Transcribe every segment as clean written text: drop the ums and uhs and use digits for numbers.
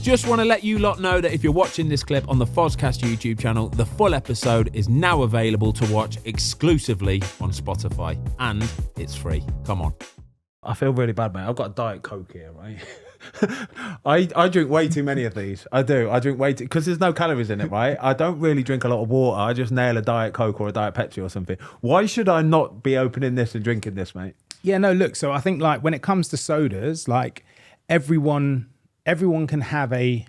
Just want to let you lot know that if you're watching this clip on the Fozcast YouTube channel, the full episode is now available to watch exclusively on Spotify, and it's free. Come on. I feel really bad, mate. I've got a Diet Coke here, right? I drink way too many of these. I do. I drink way too, because there's no calories in it, right? I don't really drink a lot of water. I just nail a Diet Coke or a Diet Pepsi or something. Why should I not be opening this and drinking this, mate? Yeah, no, look, so I think like when it comes to sodas, like everyone can have a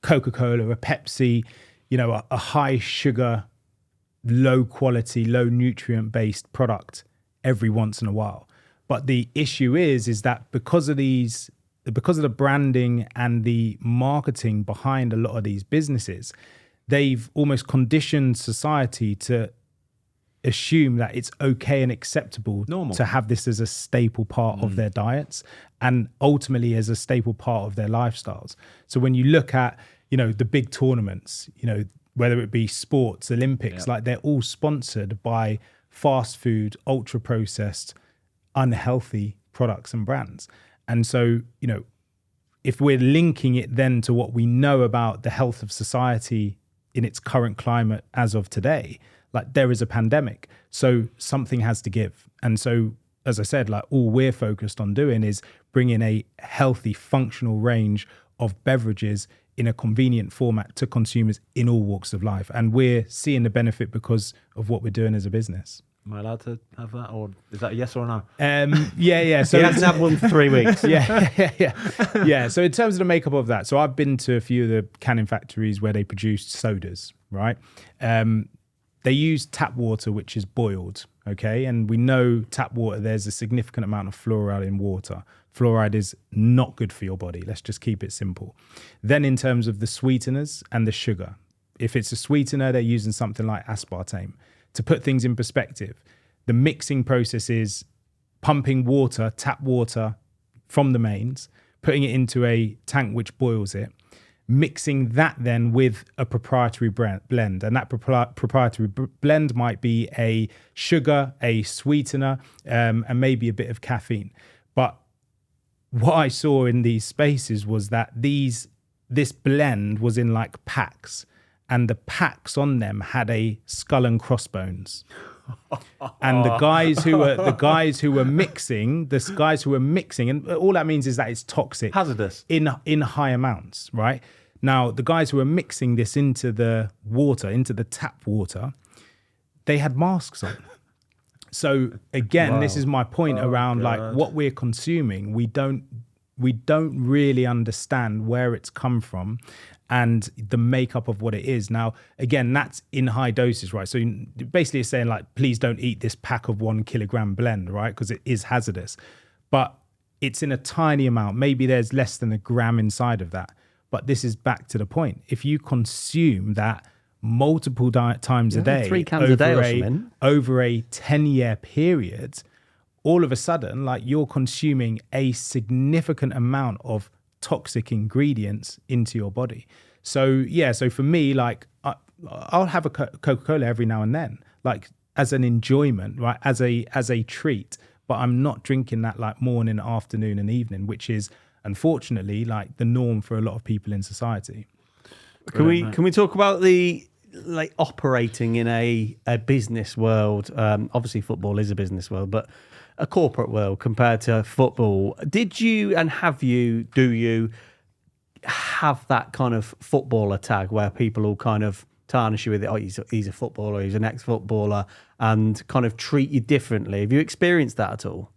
Coca-Cola, a Pepsi, you know, a high sugar, low quality, low nutrient based product every once in a while. But the issue is that because of the branding and the marketing behind a lot of these businesses, they've almost conditioned society to assume that it's okay and acceptable to have this as a staple part of their diets and ultimately as a staple part of their lifestyles. So when you look at, you know, the big tournaments, you know, whether it be sports, Olympics, like they're all sponsored by fast food, ultra processed, unhealthy products and brands. And so, you know, if we're linking it then to what we know about the health of society in its current climate as of today, like there is a pandemic, so something has to give. And so, as I said, like all we're focused on doing is bringing a healthy, functional range of beverages in a convenient format to consumers in all walks of life. And we're seeing the benefit because of what we're doing as a business. Am I allowed to have that, or is that a yes or a no? Yeah. So he hasn't had one for 3 weeks. Yeah. So in terms of the makeup of that, so I've been to a few of the canning factories where they produce sodas, right? They use tap water, which is boiled, okay? And we know tap water, there's a significant amount of fluoride in water. Fluoride is not good for your body. Let's just keep it simple. Then in terms of the sweeteners and the sugar, if it's a sweetener, they're using something like aspartame. To put things in perspective, the mixing process is pumping water, tap water from the mains, putting it into a tank which boils it, mixing that then with a proprietary blend. And that proprietary blend might be a sugar, a sweetener, and maybe a bit of caffeine. But what I saw in these spaces was that this blend was in like packs. And the packs on them had a skull and crossbones. And the guys who were mixing, and all that means is that it's toxic, hazardous in high amounts, right? Now, the guys who were mixing this into the water, into the tap water, they had masks on. So again, this is my point around God. Like what we're consuming, we don't really understand where it's come from and the makeup of what it is. Now, again, that's in high doses, right? So basically it's saying like, please don't eat this pack of 1 kilogram blend, right? Because it is hazardous. But it's in a tiny amount. Maybe there's less than a gram inside of that. But this is back to the point. If you consume that multiple times a day, 3 cans a day or something, over a 10-year period, all of a sudden, like you're consuming a significant amount of toxic ingredients into your body. So for me, like I'll have a Coca-Cola every now and then, like as an enjoyment, right? As a treat, but I'm not drinking that like morning, afternoon and evening, which is unfortunately like the norm for a lot of people in society. Can we talk about the like operating in a business world? Obviously football is a business world, but a corporate world compared to football. Do you have that kind of footballer tag where people will kind of tarnish you with it? Oh, he's a footballer, he's an ex-footballer, and kind of treat you differently. Have you experienced that at all?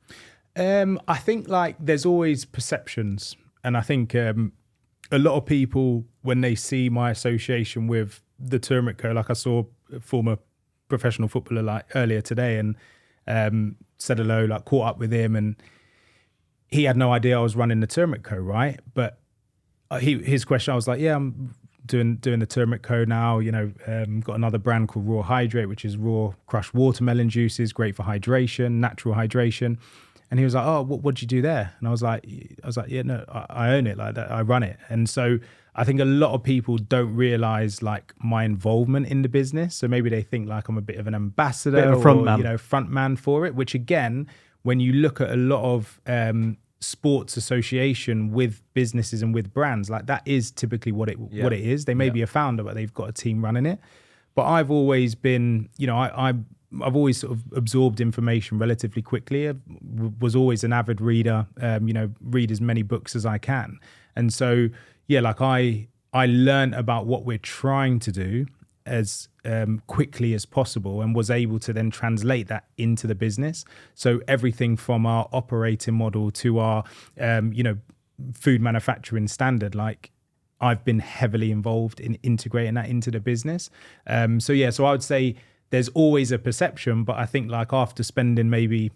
I think like there's always perceptions, and I think a lot of people, when they see my association with the Turmeric Co, like I saw a former professional footballer like earlier today, and said hello, like caught up with him, and he had no idea I was running the Turmeric Co, right? But his question, I was like, yeah, I'm doing the Turmeric Co now, you know, got another brand called Raw Hydrate, which is raw crushed watermelon juices, great for hydration, natural hydration. And he was like, oh, what do you do there? And I was like, yeah, no, I own it, like that, I run it. And so I think a lot of people don't realize like my involvement in the business. So maybe they think like I'm a bit of an ambassador, bit of a front man. Front man for it, which again, when you look at a lot of sports association with businesses and with brands. Like that is typically what it is. They may be a founder, but they've got a team running it. But I've always been, I've always sort of absorbed information relatively quickly. I was always an avid reader, read as many books as I can. And so, I learned about what we're trying to do as quickly as possible and was able to then translate that into the business. So everything from our operating model to our, food manufacturing standard, like I've been heavily involved in integrating that into the business. So I would say there's always a perception, but I think like after spending maybe,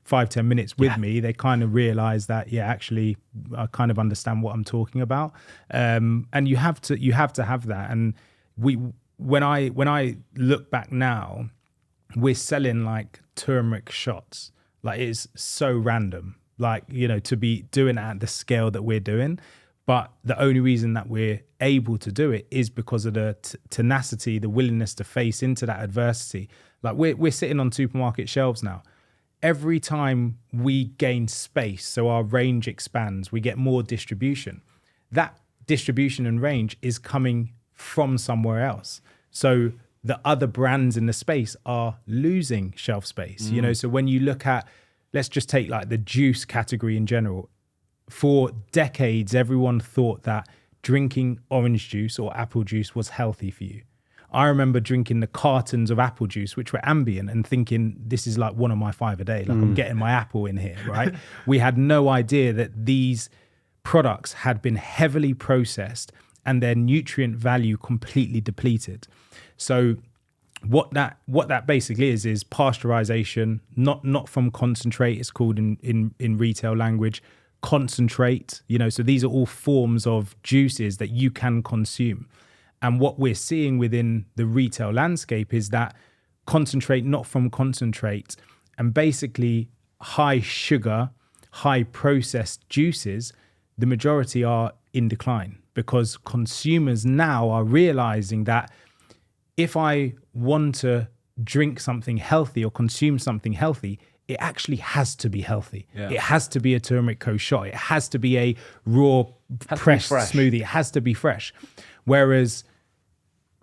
5-10 minutes with me, they kind of realize that, actually I kind of understand what I'm talking about. And you have to have that. And when I look back now, we're selling like turmeric shots. Like it's so random, like, to be doing it at the scale that we're doing. But the only reason that we're able to do it is because of the tenacity, the willingness to face into that adversity. Like we're sitting on supermarket shelves now. Every time we gain space, so our range expands, we get more distribution. That distribution and range is coming from somewhere else. So the other brands in the space are losing shelf space. So when you look at, let's just take like the juice category in general. For decades, everyone thought that drinking orange juice or apple juice was healthy for you. I remember drinking the cartons of apple juice, which were ambient, and thinking this is like one of my 5 a day. Like I'm getting my apple in here, right? We had no idea that these products had been heavily processed and their nutrient value completely depleted. So what that basically is pasteurization, not from concentrate. It's called in retail language concentrate. So these are all forms of juices that you can consume. And what we're seeing within the retail landscape is that concentrate, not from concentrate, and basically high sugar, high processed juices, the majority are in decline because consumers now are realizing that if I want to drink something healthy or consume something healthy, it actually has to be healthy. Yeah. It has to be a turmeric co shot. It has to be a raw pressed smoothie. It has to be fresh. Whereas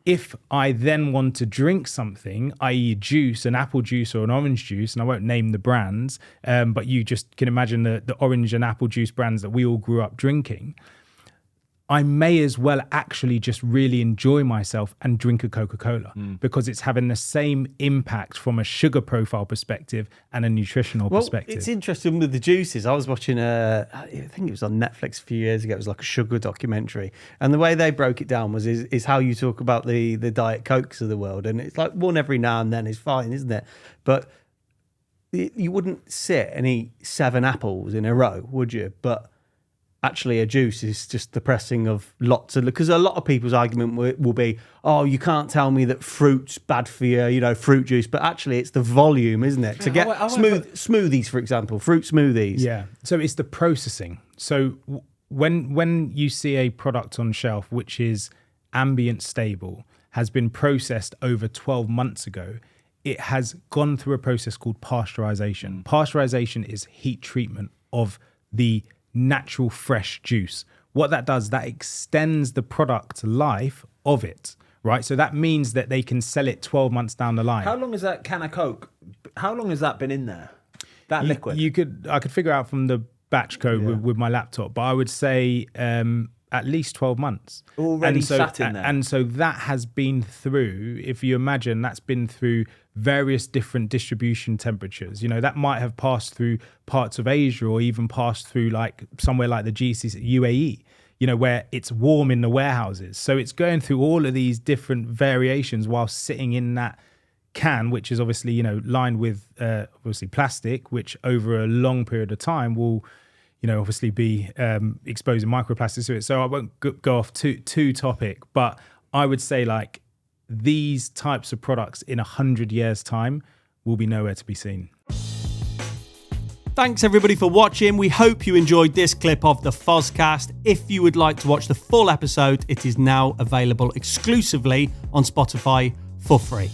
if I then want to drink something, i.e. juice, an apple juice or an orange juice, and I won't name the brands, but you just can imagine the orange and apple juice brands that we all grew up drinking, I may as well actually just really enjoy myself and drink a Coca-Cola because it's having the same impact from a sugar profile perspective and a nutritional perspective. It's interesting with the juices. I was watching I think it was on Netflix a few years ago. It was like a sugar documentary. And the way they broke it down is how you talk about the Diet Cokes of the world. And it's like one every now and then is fine, isn't it? But you wouldn't sit and eat 7 apples in a row, would you? But actually a juice is just the pressing of lots of, because a lot of people's argument will be, oh, you can't tell me that fruit's bad for you, fruit juice, but actually it's the volume, isn't it? To get smoothies, for example, fruit smoothies. Yeah, so it's the processing. So when you see a product on shelf which is ambient stable, has been processed over 12 months ago, it has gone through a process called pasteurization. Pasteurization is heat treatment of the natural fresh juice. What that does, that extends the product life of it, right? So that means that they can sell it 12 months down the line. How long has that can of Coke, how long has that been in there? That liquid? I could figure out from the batch code with my laptop, but I would say at least 12 months. Already sat in there. And so that has been through, if you imagine, that's been through various different distribution temperatures. That might have passed through parts of Asia or even passed through like somewhere like the GCC, UAE, where it's warm in the warehouses. So it's going through all of these different variations while sitting in that can, which is obviously, lined with obviously plastic, which over a long period of time will, obviously be exposing microplastics to it. So I won't go off too topic, but I would say like these types of products in 100 years' time will be nowhere to be seen. Thanks everybody for watching. We hope you enjoyed this clip of the Fozcast. If you would like to watch the full episode, it is now available exclusively on Spotify for free.